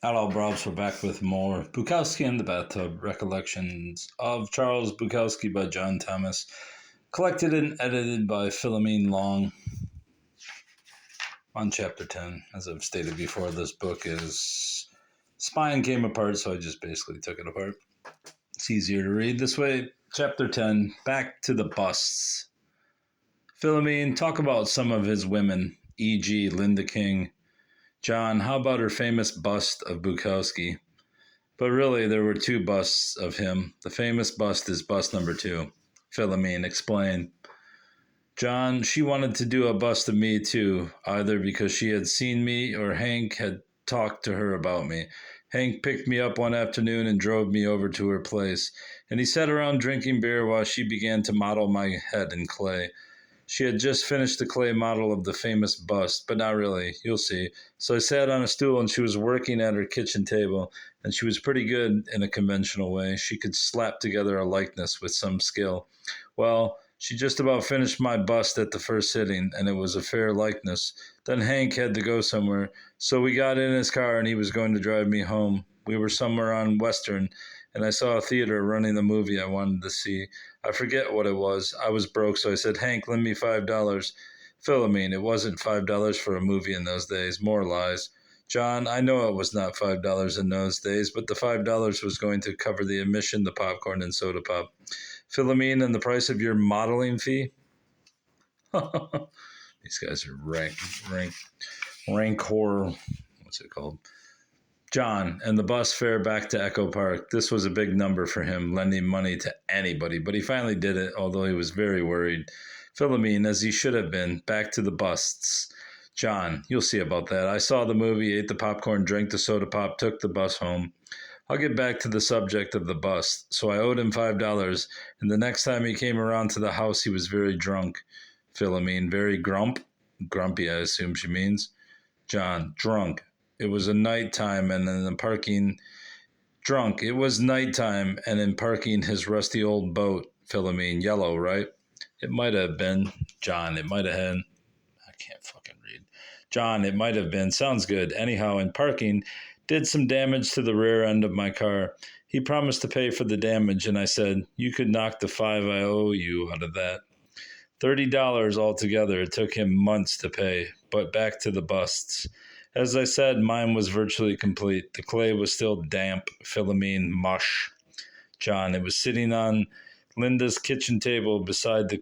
Hello, bros. We're back with more Bukowski and the Bathtub, Recollections of Charles Bukowski by John Thomas, collected and edited by Philomene Long. On chapter 10, as I've stated before, this book is spine came apart, so I just basically took it apart. It's easier to read this way. Chapter 10, back to the busts. Philomene, talk about some of his women, e.g. Linda King. John, how about her famous bust of Bukowski? But really, there were two busts of him. The famous bust is bust number 2. Philomene, explain. John, she wanted to do a bust of me too, either because she had seen me or Hank had talked to her about me. Hank picked me up one afternoon and drove me over to her place, and he sat around drinking beer while she began to model my head in clay. She had just finished the clay model of the famous bust, but not really. You'll see. So I sat on a stool and she was working at her kitchen table, and she was pretty good in a conventional way. She could slap together a likeness with some skill. Well, she just about finished my bust at the first sitting, and it was a fair likeness. Then Hank had to go somewhere, so we got in his car and he was going to drive me home. We were somewhere on Western, and I saw a theater running the movie I wanted to see. I forget what it was. I was broke, so I said, Hank, lend me $5. Philomene, it wasn't $5 for a movie in those days. More lies. John, I know it was not $5 in those days, but the $5 was going to cover the admission, the popcorn, and soda pop. Philomene, and the price of your modeling fee? These guys are rank horror. What's it called? John, and the bus fare back to Echo Park. This was a big number for him, lending money to anybody, but he finally did it, although he was very worried. Philomene, as he should have been, back to the busts. John, you'll see about that. I saw the movie, ate the popcorn, drank the soda pop, took the bus home. I'll get back to the subject of the bust. So I owed him $5, and the next time he came around to the house, he was very drunk. Philomene, very grumpy, I assume she means. John, drunk. It was a nighttime, and in the parking, drunk. It was nighttime, and in parking his rusty old boat. Philomene, yellow, right? It might have been. John, it might have been. I can't fucking read. John, it might have been. Sounds good. Anyhow, in parking, did some damage to the rear end of my car. He promised to pay for the damage, and I said, you could knock the $5 I owe you out of that. $30 altogether. It took him months to pay. But back to the busts. As I said, mine was virtually complete. The clay was still damp. Philomene, mush. John, it was sitting on Linda's kitchen table beside the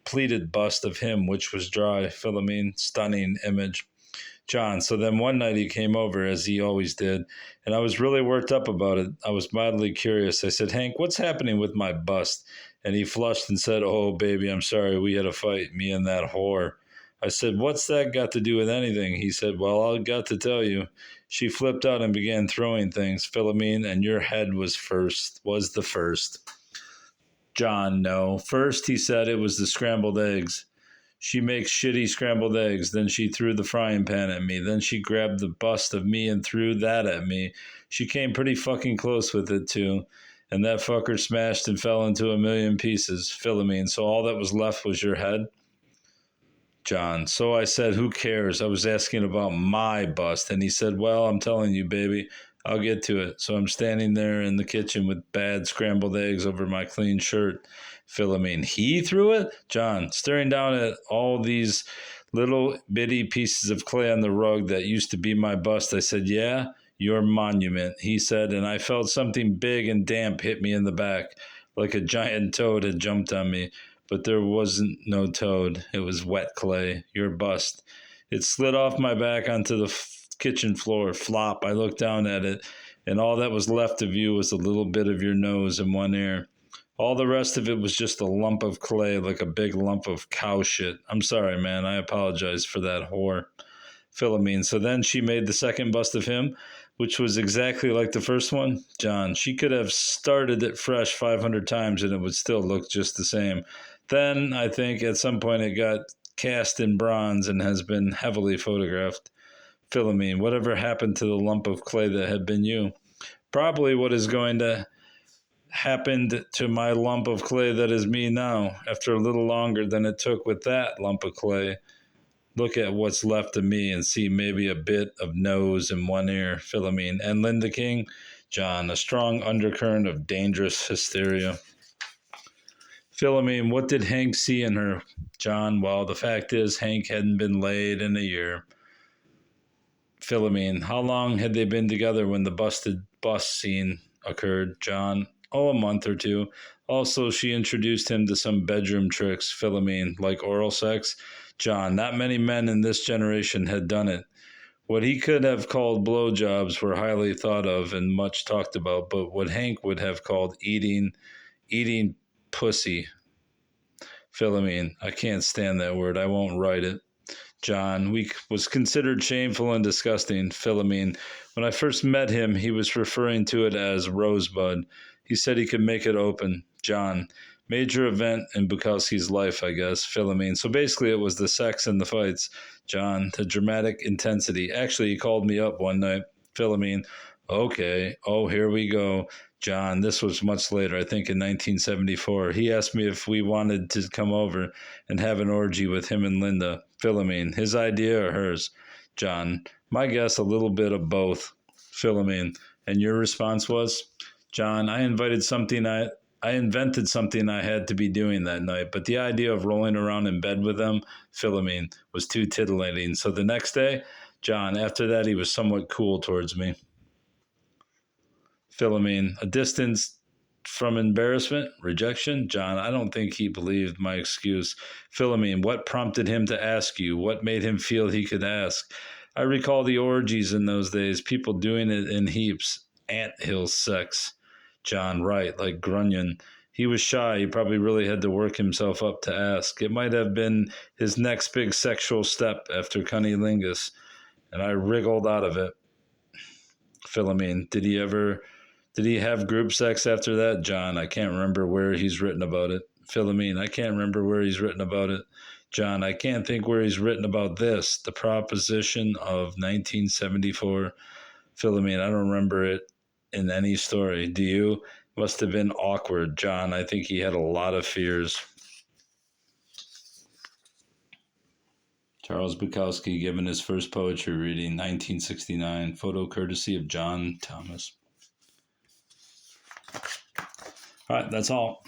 pleated bust of him, which was dry. Philomene, stunning image. John, so then one night he came over, as he always did, and I was really worked up about it. I was mildly curious. I said, Hank, what's happening with my bust? And he flushed and said, oh, baby, I'm sorry. We had a fight, me and that whore. I said, what's that got to do with anything? He said, well, I've got to tell you. She flipped out and began throwing things. Philomene, and your head was the first. John, no. First, he said it was the scrambled eggs. She makes shitty scrambled eggs. Then she threw the frying pan at me. Then she grabbed the bust of me and threw that at me. She came pretty fucking close with it, too. And that fucker smashed and fell into a million pieces. Philomene, so all that was left was your head? John, so I said, who cares? I was asking about my bust. And he said, well, I'm telling you, baby, I'll get to it. So I'm standing there in the kitchen with bad scrambled eggs over my clean shirt. Philomene, he threw it? John, staring down at all these little bitty pieces of clay on the rug that used to be my bust, I said, yeah, your monument. He said, and I felt something big and damp hit me in the back, like a giant toad had jumped on me. But there wasn't no toad. It was wet clay, your bust. It slid off my back onto the kitchen floor. Flop. I looked down at it, and all that was left of you was a little bit of your nose and one ear. All the rest of it was just a lump of clay, like a big lump of cow shit. I'm sorry, man. I apologize for that whore. Philomene. So then she made the second bust of him, which was exactly like the first one. John, she could have started it fresh 500 times and it would still look just the same. Then, I think, at some point it got cast in bronze and has been heavily photographed. Philomene, whatever happened to the lump of clay that had been you? Probably what is going to happened to my lump of clay that is me now, after a little longer than it took with that lump of clay. Look at what's left of me and see maybe a bit of nose in one ear, Philomene. And Linda King, John, a strong undercurrent of dangerous hysteria. Philomene, what did Hank see in her? John, well, the fact is, Hank hadn't been laid in a year. Philomene, how long had they been together when the busted bus scene occurred? John, oh, a month or two. Also, she introduced him to some bedroom tricks, Philomene, like oral sex. John, not many men in this generation had done it. What he could have called blowjobs were highly thought of and much talked about, but what Hank would have called eating pussy. Philomene, I can't stand that word. I won't write it. John, we was considered shameful and disgusting. Philomene, when I first met him, he was referring to it as rosebud. He said he could make it open. John, major event in Bukowski's life, I guess. Philomene, so basically it was the sex and the fights. John, the dramatic intensity. Actually, he called me up one night. Philomene, okay. Oh, here we go. John, this was much later, I think in 1974. He asked me if we wanted to come over and have an orgy with him and Linda. Philomene, his idea or hers? John, my guess, a little bit of both. Philomene, and your response was? John, I invented something I had to be doing that night, but the idea of rolling around in bed with them, Philomene, was too titillating. So the next day, John, after that, he was somewhat cool towards me. Philomene, a distance from embarrassment, rejection. John, I don't think he believed my excuse. Philomene, what prompted him to ask you? What made him feel he could ask? I recall the orgies in those days, people doing it in heaps. Anthill sex. John, right, like Grunion. He was shy. He probably really had to work himself up to ask. It might have been his next big sexual step after cunnilingus, and I wriggled out of it. Philomene, did he have group sex after that? John, I can't remember where he's written about it. Philomene, I can't remember where he's written about it. John, I can't think where he's written about this, the proposition of 1974. Philomene, I don't remember it in any story. Do you? Must have been awkward. John, I think he had a lot of fears. Charles Bukowski given his first poetry reading, 1969. Photo courtesy of John Thomas. All right, that's all.